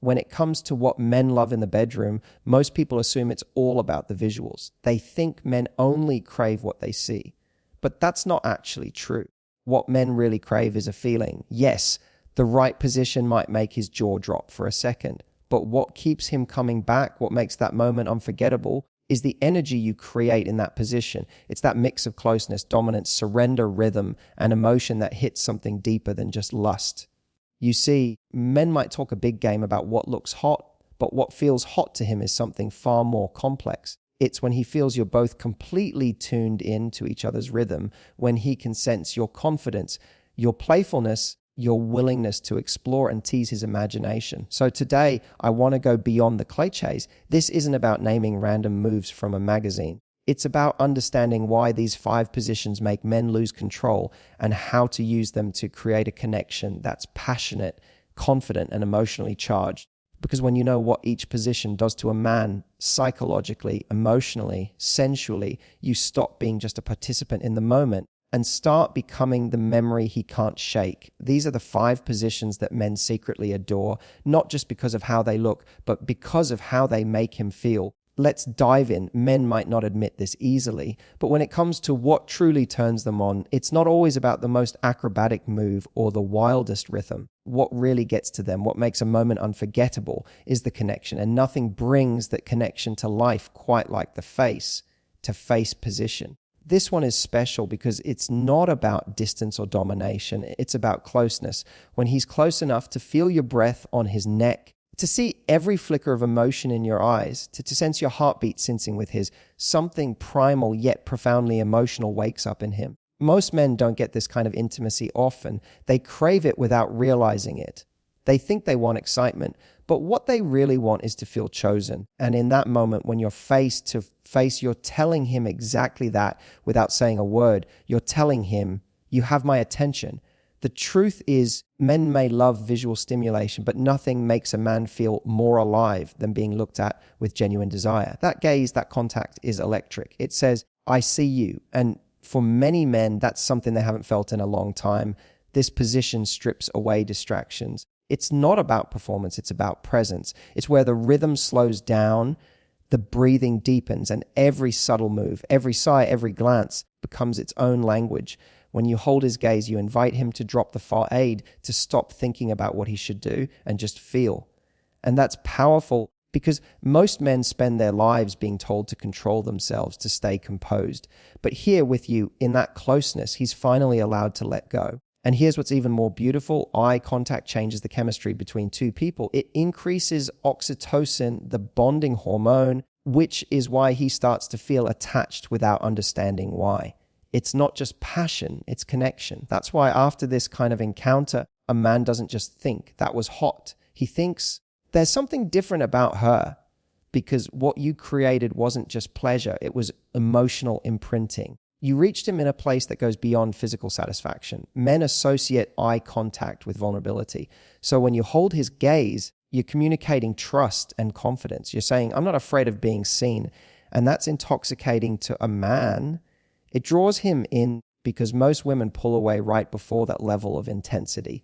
When it comes to what men love in the bedroom, most people assume it's all about the visuals. They think men only crave what they see. But that's not actually true. What men really crave is a feeling. Yes, the right position might make his jaw drop for a second, but what keeps him coming back, what makes that moment unforgettable, is the energy you create in that position. It's that mix of closeness, dominance, surrender, rhythm, and emotion that hits something deeper than just lust. You see, men might talk a big game about what looks hot, but what feels hot to him is something far more complex. It's when he feels you're both completely tuned in to each other's rhythm, when he can sense your confidence, your playfulness, your willingness to explore and tease his imagination. So today, I want to go beyond the cliches. This isn't about naming random moves from a magazine. It's about understanding why these 5 positions make men lose control and how to use them to create a connection that's passionate, confident, and emotionally charged. Because when you know what each position does to a man psychologically, emotionally, sensually, you stop being just a participant in the moment and start becoming the memory he can't shake. These are the 5 positions that men secretly adore, not just because of how they look, but because of how they make him feel. Let's dive in. Men might not admit this easily, but when it comes to what truly turns them on, it's not always about the most acrobatic move or the wildest rhythm. What really gets to them, what makes a moment unforgettable, is the connection, and nothing brings that connection to life quite like the face-to-face position. This one is special because it's not about distance or domination. It's about closeness. When he's close enough to feel your breath on his neck, to see every flicker of emotion in your eyes, to sense your heartbeat syncing with his, something primal yet profoundly emotional wakes up in him. Most men don't get this kind of intimacy often. They crave it without realizing it. They think they want excitement, but what they really want is to feel chosen. And in that moment, when you're face to face, you're telling him exactly that without saying a word. You're telling him, you have my attention. The truth is, men may love visual stimulation, but nothing makes a man feel more alive than being looked at with genuine desire. That gaze, that contact is electric. It says, I see you. And for many men, that's something they haven't felt in a long time. This position strips away distractions. It's not about performance, it's about presence. It's where the rhythm slows down, the breathing deepens, and every subtle move, every sigh, every glance becomes its own language. When you hold his gaze, you invite him to drop the facade, to stop thinking about what he should do and just feel. And that's powerful because most men spend their lives being told to control themselves, to stay composed. But here with you, in that closeness, he's finally allowed to let go. And here's what's even more beautiful. Eye contact changes the chemistry between two people. It increases oxytocin, the bonding hormone, which is why he starts to feel attached without understanding why. It's not just passion, it's connection. That's why after this kind of encounter, a man doesn't just think, that was hot. He thinks, there's something different about her, because what you created wasn't just pleasure, it was emotional imprinting. You reached him in a place that goes beyond physical satisfaction. Men associate eye contact with vulnerability. So when you hold his gaze, you're communicating trust and confidence. You're saying, I'm not afraid of being seen. And that's intoxicating to a man. It draws him in because most women pull away right before that level of intensity.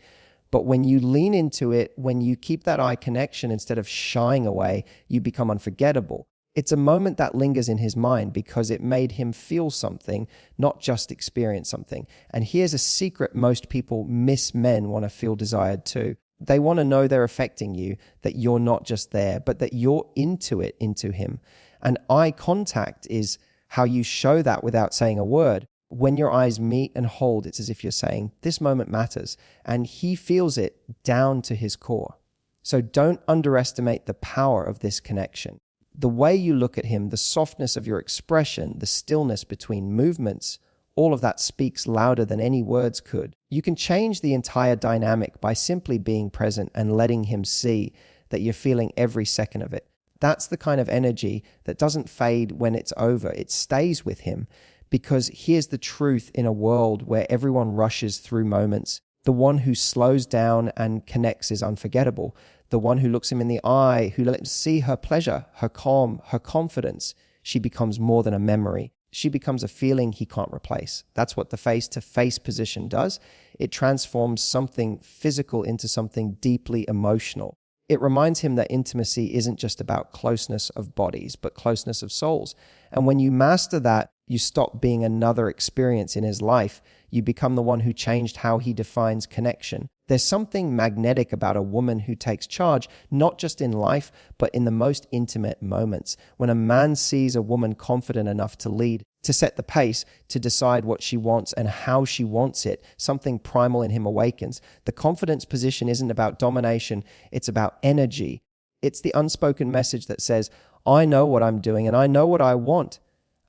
But when you lean into it, when you keep that eye connection instead of shying away, you become unforgettable. It's a moment that lingers in his mind because it made him feel something, not just experience something. And here's a secret most people miss: men want to feel desired too. They want to know they're affecting you, that you're not just there, but that you're into it, into him. And eye contact is how you show that without saying a word. When your eyes meet and hold, it's as if you're saying, this moment matters. And he feels it down to his core. So don't underestimate the power of this connection. The way you look at him, the softness of your expression, the stillness between movements, all of that speaks louder than any words could. You can change the entire dynamic by simply being present and letting him see that you're feeling every second of it. That's the kind of energy that doesn't fade when it's over. It stays with him, because here's the truth: in a world where everyone rushes through moments, the one who slows down and connects is unforgettable. The one who looks him in the eye, who lets him see her pleasure, her calm, her confidence, she becomes more than a memory. She becomes a feeling he can't replace. That's what the face-to-face position does. It transforms something physical into something deeply emotional. It reminds him that intimacy isn't just about closeness of bodies, but closeness of souls. And when you master that, you stop being another experience in his life. You become the one who changed how he defines connection. There's something magnetic about a woman who takes charge, not just in life, but in the most intimate moments. When a man sees a woman confident enough to lead, to set the pace, to decide what she wants and how she wants it, something primal in him awakens. The confidence position isn't about domination, it's about energy. It's the unspoken message that says, I know what I'm doing and I know what I want.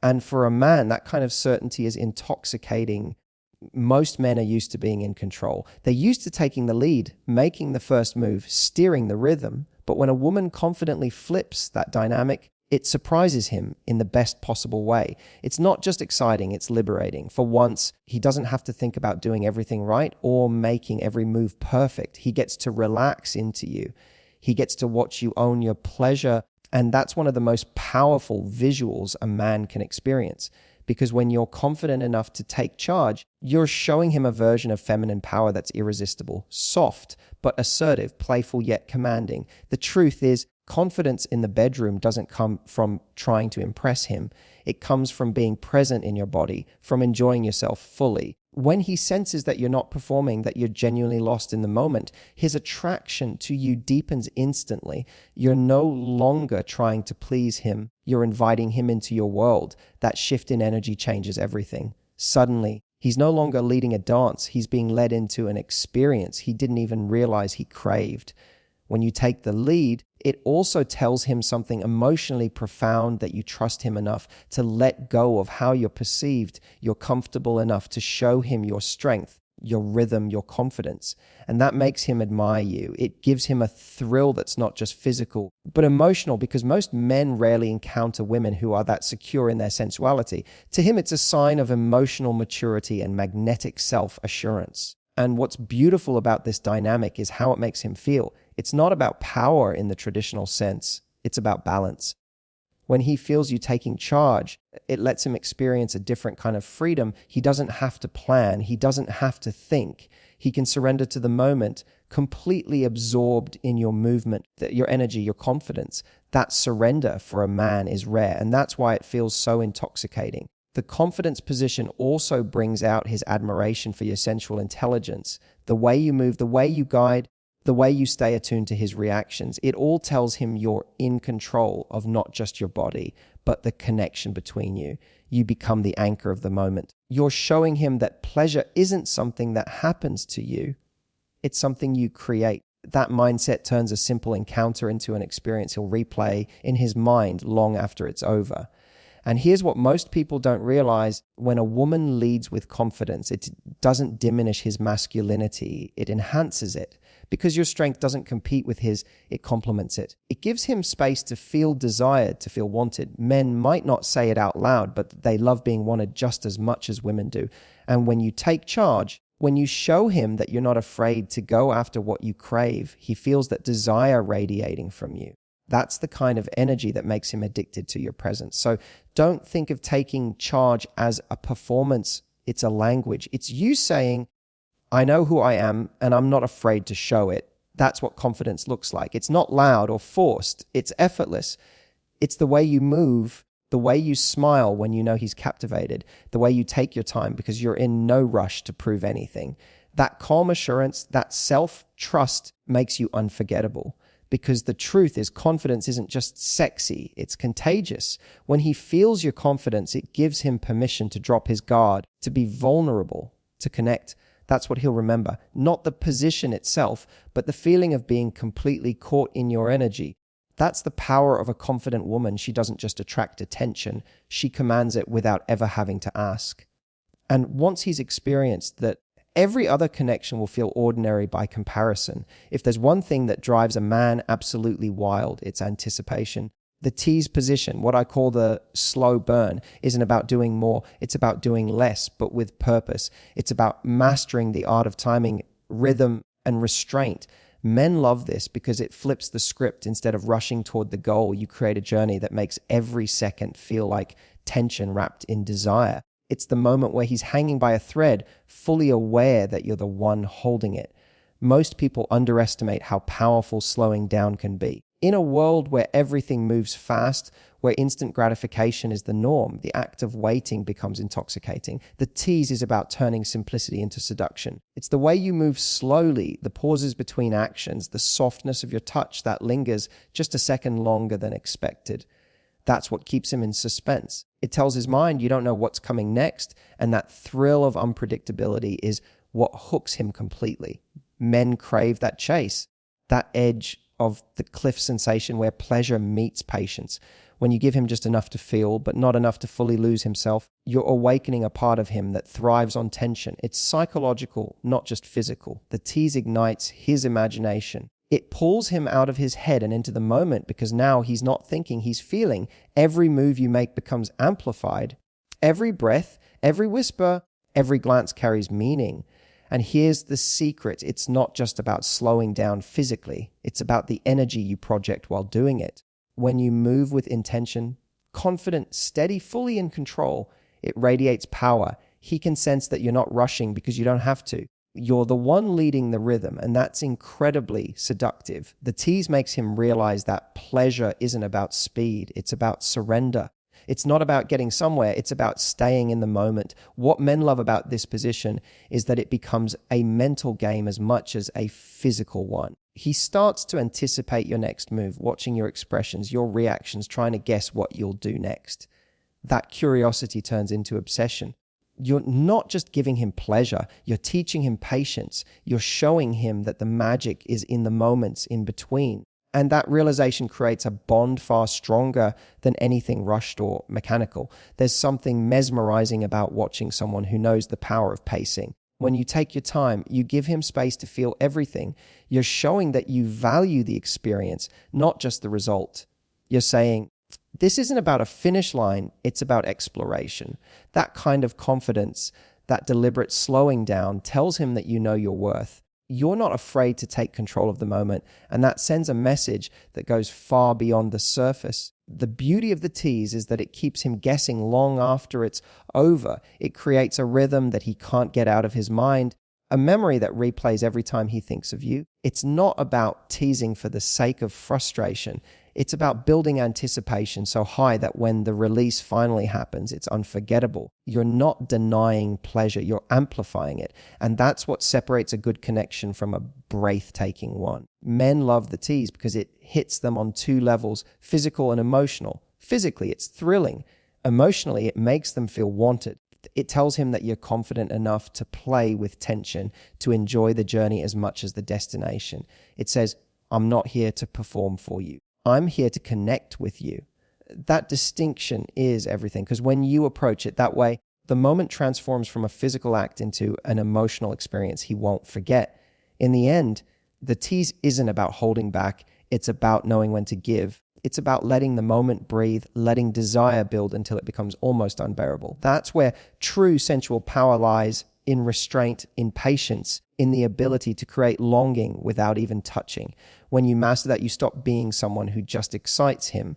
And for a man, that kind of certainty is intoxicating. Most men are used to being in control. They're used to taking the lead, making the first move, steering the rhythm. But when a woman confidently flips that dynamic, it surprises him in the best possible way. It's not just exciting, it's liberating. For once, he doesn't have to think about doing everything right or making every move perfect. He gets to relax into you. He gets to watch you own your pleasure. And that's one of the most powerful visuals a man can experience. Because when you're confident enough to take charge, you're showing him a version of feminine power that's irresistible, soft, but assertive, playful yet commanding. The truth is, confidence in the bedroom doesn't come from trying to impress him. It comes from being present in your body, from enjoying yourself fully. When he senses that you're not performing, that you're genuinely lost in the moment, his attraction to you deepens instantly. You're no longer trying to please him. You're inviting him into your world. That shift in energy changes everything. Suddenly, he's no longer leading a dance. He's being led into an experience he didn't even realize he craved. When you take the lead, it also tells him something emotionally profound, that you trust him enough to let go of how you're perceived. You're comfortable enough to show him your strength, your rhythm, your confidence. And that makes him admire you. It gives him a thrill that's not just physical, but emotional, because most men rarely encounter women who are that secure in their sensuality. To him, it's a sign of emotional maturity and magnetic self-assurance. And what's beautiful about this dynamic is how it makes him feel. It's not about power in the traditional sense. It's about balance. When he feels you taking charge, it lets him experience a different kind of freedom. He doesn't have to plan. He doesn't have to think. He can surrender to the moment, completely absorbed in your movement, your energy, your confidence. That surrender for a man is rare, and that's why it feels so intoxicating. The confidence position also brings out his admiration for your sensual intelligence, the way you move, the way you guide, the way you stay attuned to his reactions. It all tells him you're in control of not just your body, but the connection between you. You become the anchor of the moment. You're showing him that pleasure isn't something that happens to you. It's something you create. That mindset turns a simple encounter into an experience he'll replay in his mind long after it's over. And here's what most people don't realize. When a woman leads with confidence, it doesn't diminish his masculinity. It enhances it. Because your strength doesn't compete with his, it complements it. It gives him space to feel desired, to feel wanted. Men might not say it out loud, but they love being wanted just as much as women do. And when you take charge, when you show him that you're not afraid to go after what you crave, he feels that desire radiating from you. That's the kind of energy that makes him addicted to your presence. So don't think of taking charge as a performance. It's a language. It's you saying, I know who I am and I'm not afraid to show it. That's what confidence looks like. It's not loud or forced. It's effortless. It's the way you move, the way you smile when you know he's captivated, the way you take your time because you're in no rush to prove anything. That calm assurance, that self-trust makes you unforgettable. Because the truth is, confidence isn't just sexy, it's contagious. When he feels your confidence, it gives him permission to drop his guard, to be vulnerable, to connect. That's what he'll remember. Not the position itself, but the feeling of being completely caught in your energy. That's the power of a confident woman. She doesn't just attract attention, she commands it without ever having to ask. And once he's experienced that, every other connection will feel ordinary by comparison. If there's one thing that drives a man absolutely wild, it's anticipation. The tease position, what I call the slow burn, isn't about doing more. It's about doing less, but with purpose. It's about mastering the art of timing, rhythm, and restraint. Men love this because it flips the script. Instead of rushing toward the goal, you create a journey that makes every second feel like tension wrapped in desire. It's the moment where he's hanging by a thread, fully aware that you're the one holding it. Most people underestimate how powerful slowing down can be. In a world where everything moves fast, where instant gratification is the norm, the act of waiting becomes intoxicating. The tease is about turning simplicity into seduction. It's the way you move slowly, the pauses between actions, the softness of your touch that lingers just a second longer than expected. That's what keeps him in suspense. It tells his mind you don't know what's coming next, and that thrill of unpredictability is what hooks him completely. Men crave that chase, that edge of the cliff sensation where pleasure meets patience. When you give him just enough to feel, but not enough to fully lose himself, you're awakening a part of him that thrives on tension. It's psychological, not just physical. The tease ignites his imagination. It pulls him out of his head and into the moment because now he's not thinking, he's feeling. Every move you make becomes amplified. Every breath, every whisper, every glance carries meaning. And here's the secret. It's not just about slowing down physically. It's about the energy you project while doing it. When you move with intention, confident, steady, fully in control, it radiates power. He can sense that you're not rushing because you don't have to. You're the one leading the rhythm, and that's incredibly seductive. The tease makes him realize that pleasure isn't about speed. It's about surrender. It's not about getting somewhere. It's about staying in the moment. What men love about this position is that it becomes a mental game as much as a physical one. He starts to anticipate your next move, watching your expressions, your reactions, trying to guess what you'll do next. That curiosity turns into obsession. You're not just giving him pleasure, you're teaching him patience. You're showing him that the magic is in the moments in between. And that realization creates a bond far stronger than anything rushed or mechanical. There's something mesmerizing about watching someone who knows the power of pacing. When you take your time, you give him space to feel everything. You're showing that you value the experience, not just the result. You're saying, this isn't about a finish line, it's about exploration. That kind of confidence, that deliberate slowing down tells him that you know your worth. You're not afraid to take control of the moment, and that sends a message that goes far beyond the surface. The beauty of the tease is that it keeps him guessing long after it's over. It creates a rhythm that he can't get out of his mind, a memory that replays every time he thinks of you. It's not about teasing for the sake of frustration. It's about building anticipation so high that when the release finally happens, it's unforgettable. You're not denying pleasure, you're amplifying it. And that's what separates a good connection from a breathtaking one. Men love the tease because it hits them on two levels, physical and emotional. Physically, it's thrilling. Emotionally, it makes them feel wanted. It tells him that you're confident enough to play with tension, to enjoy the journey as much as the destination. It says, I'm not here to perform for you. I'm here to connect with you. That distinction is everything, because when you approach it that way, the moment transforms from a physical act into an emotional experience he won't forget. In the end, the tease isn't about holding back. It's about knowing when to give. It's about letting the moment breathe, letting desire build until it becomes almost unbearable. That's where true sensual power lies, in restraint, in patience, in the ability to create longing without even touching. When you master that, you stop being someone who just excites him.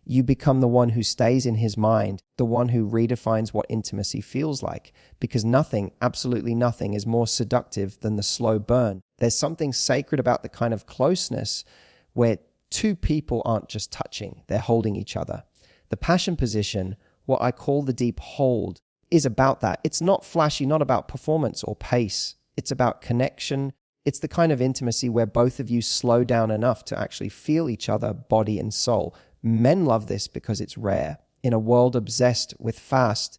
You become the one who stays in his mind, the one who redefines what intimacy feels like. Because nothing, absolutely nothing, is more seductive than the slow burn. There's something sacred about the kind of closeness where two people aren't just touching, they're holding each other. The passion position, what I call the deep hold, is about that. It's not flashy, not about performance or pace. It's about connection. It's the kind of intimacy where both of you slow down enough to actually feel each other, body and soul. Men love this because it's rare. In a world obsessed with fast,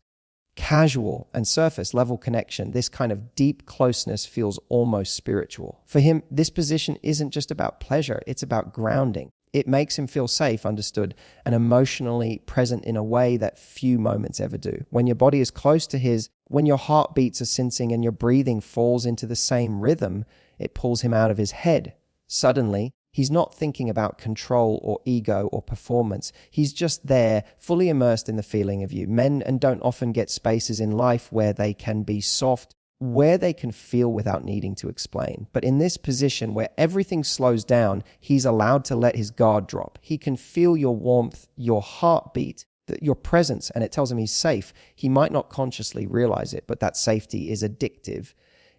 casual, and surface level connection, this kind of deep closeness feels almost spiritual. For him, this position isn't just about pleasure, it's about grounding. It makes him feel safe, understood, and emotionally present in a way that few moments ever do. When your body is close to his, when your heartbeats are sensing and your breathing falls into the same rhythm, it pulls him out of his head. Suddenly, he's not thinking about control or ego or performance. He's just there, fully immersed in the feeling of you. Men and don't often get spaces in life where they can be soft, where they can feel without needing to explain. But in this position where everything slows down, he's allowed to let his guard drop. He can feel your warmth, your heartbeat, your presence, and it tells him he's safe. He might not consciously realize it, but that safety is addictive.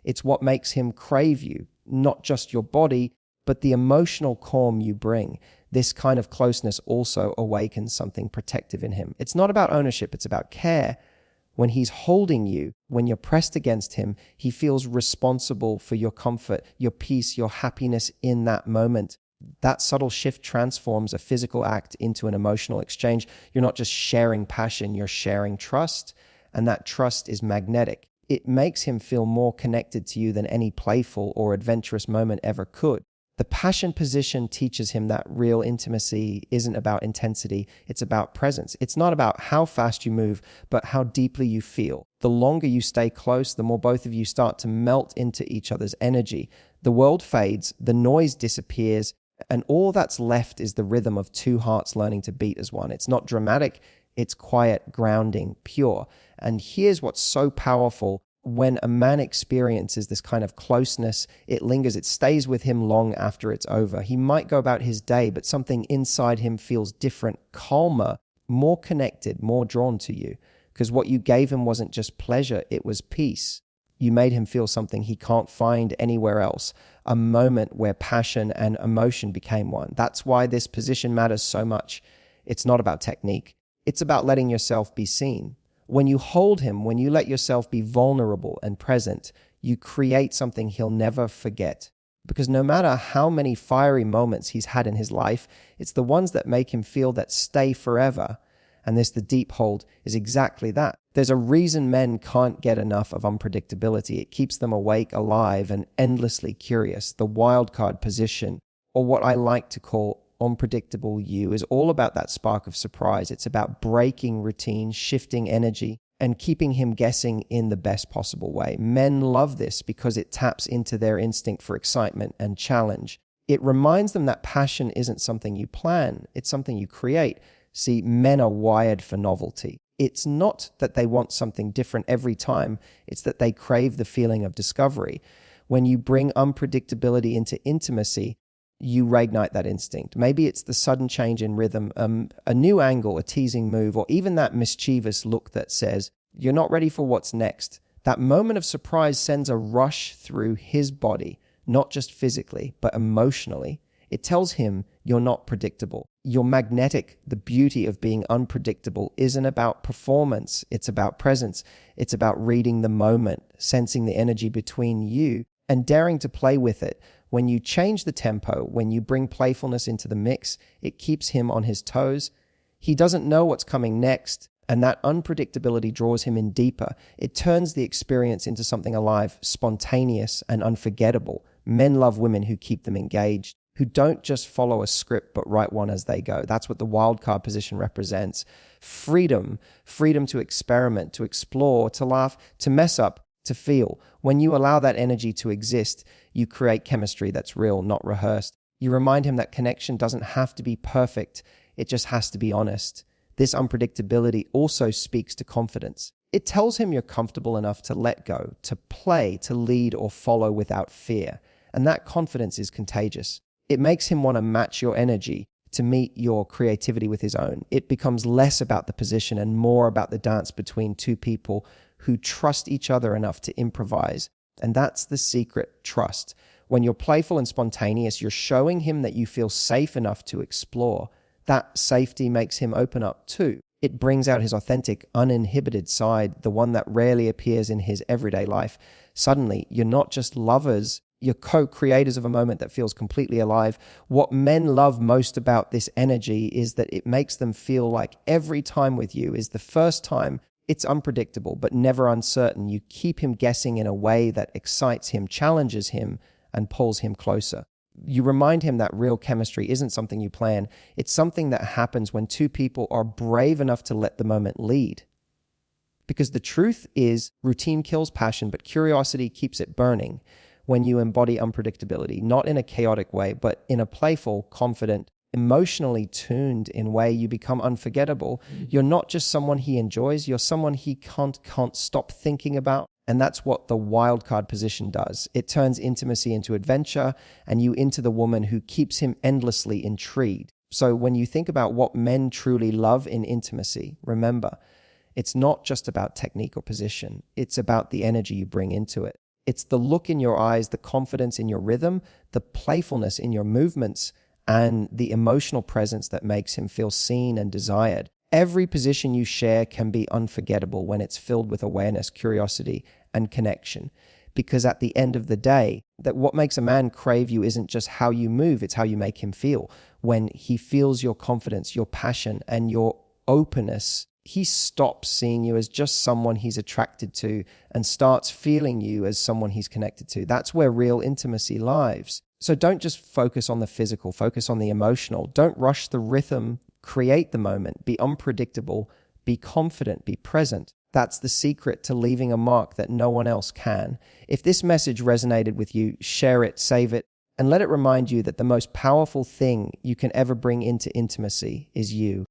It's what makes him crave you. not just your body, but the emotional calm you bring. This kind of closeness also awakens something protective in him. It's not about ownership, it's about care. When he's holding you, when you're pressed against him, he feels responsible for your comfort, your peace, your happiness in that moment. That subtle shift transforms a physical act into an emotional exchange. You're not just sharing passion, you're sharing trust, and that trust is magnetic. It makes him feel more connected to you than any playful or adventurous moment ever could. The passion position teaches him that real intimacy isn't about intensity, it's about presence. It's not about how fast you move, but how deeply you feel. The longer you stay close, the more both of you start to melt into each other's energy. The world fades, the noise disappears, and all that's left is the rhythm of two hearts learning to beat as one. It's not dramatic, it's quiet, grounding, pure. And here's what's so powerful. When a man experiences this kind of closeness, it lingers, it stays with him long after it's over. He might go about his day, but something inside him feels different, calmer, more connected, more drawn to you. Because what you gave him wasn't just pleasure, it was peace. You made him feel something he can't find anywhere else, a moment where passion and emotion became one. That's why this position matters so much. It's not about technique. It's about letting yourself be seen. When you hold him, when you let yourself be vulnerable and present, you create something he'll never forget. Because no matter how many fiery moments he's had in his life, it's the ones that make him feel that stay forever. And the deep hold is exactly that. There's a reason men can't get enough of unpredictability. It keeps them awake, alive, and endlessly curious. The wildcard position, or what I like to call unpredictable you, is all about that spark of surprise. It's about breaking routine, shifting energy, and keeping him guessing in the best possible way. Men love this because it taps into their instinct for excitement and challenge. It reminds them that passion isn't something you plan, it's something you create. See, men are wired for novelty. It's not that they want something different every time, it's that they crave the feeling of discovery. When you bring unpredictability into intimacy, you reignite that instinct. Maybe it's the sudden change in rhythm, a new angle, a teasing move, or even that mischievous look that says, you're not ready for what's next. That moment of surprise sends a rush through his body, not just physically, but emotionally. It tells him you're not predictable. You're magnetic. The beauty of being unpredictable isn't about performance. It's about presence. It's about reading the moment, sensing the energy between you, and daring to play with it. When you change the tempo, when you bring playfulness into the mix, it keeps him on his toes. He doesn't know what's coming next, and that unpredictability draws him in deeper. It turns the experience into something alive, spontaneous, and unforgettable. Men love women who keep them engaged, who don't just follow a script but write one as they go. That's what the wildcard position represents. Freedom to experiment, to explore, to laugh, to mess up, to feel. When you allow that energy to exist, you create chemistry that's real, not rehearsed. You remind him that connection doesn't have to be perfect, it just has to be honest. This unpredictability also speaks to confidence. It tells him you're comfortable enough to let go, to play, to lead or follow without fear. And that confidence is contagious. It makes him want to match your energy, to meet your creativity with his own. It becomes less about the position and more about the dance between two people who trust each other enough to improvise. And that's the secret: trust. When you're playful and spontaneous, you're showing him that you feel safe enough to explore. That safety makes him open up too. It brings out his authentic, uninhibited side, the one that rarely appears in his everyday life. Suddenly, you're not just lovers, you're co-creators of a moment that feels completely alive. What men love most about this energy is that it makes them feel like every time with you is the first time. It's unpredictable, but never uncertain. You keep him guessing in a way that excites him, challenges him, and pulls him closer. You remind him that real chemistry isn't something you plan. It's something that happens when two people are brave enough to let the moment lead. Because the truth is, routine kills passion, but curiosity keeps it burning. When you embody unpredictability, not in a chaotic way, but in a playful, confident, emotionally tuned in way, you become unforgettable. You're not just someone he enjoys, you're someone he can't stop thinking about. And that's what the wildcard position does. It turns intimacy into adventure and you into the woman who keeps him endlessly intrigued. So when you think about what men truly love in intimacy, remember, it's not just about technique or position. It's about the energy you bring into it. It's the look in your eyes, the confidence in your rhythm, the playfulness in your movements, and the emotional presence that makes him feel seen and desired. Every position you share can be unforgettable when it's filled with awareness, curiosity, and connection. Because at the end of the day, that what makes a man crave you isn't just how you move, it's how you make him feel. When he feels your confidence, your passion, and your openness, he stops seeing you as just someone he's attracted to and starts feeling you as someone he's connected to. That's where real intimacy lies. So don't just focus on the physical, focus on the emotional. Don't rush the rhythm, create the moment, be unpredictable, be confident, be present. That's the secret to leaving a mark that no one else can. If this message resonated with you, share it, save it, and let it remind you that the most powerful thing you can ever bring into intimacy is you.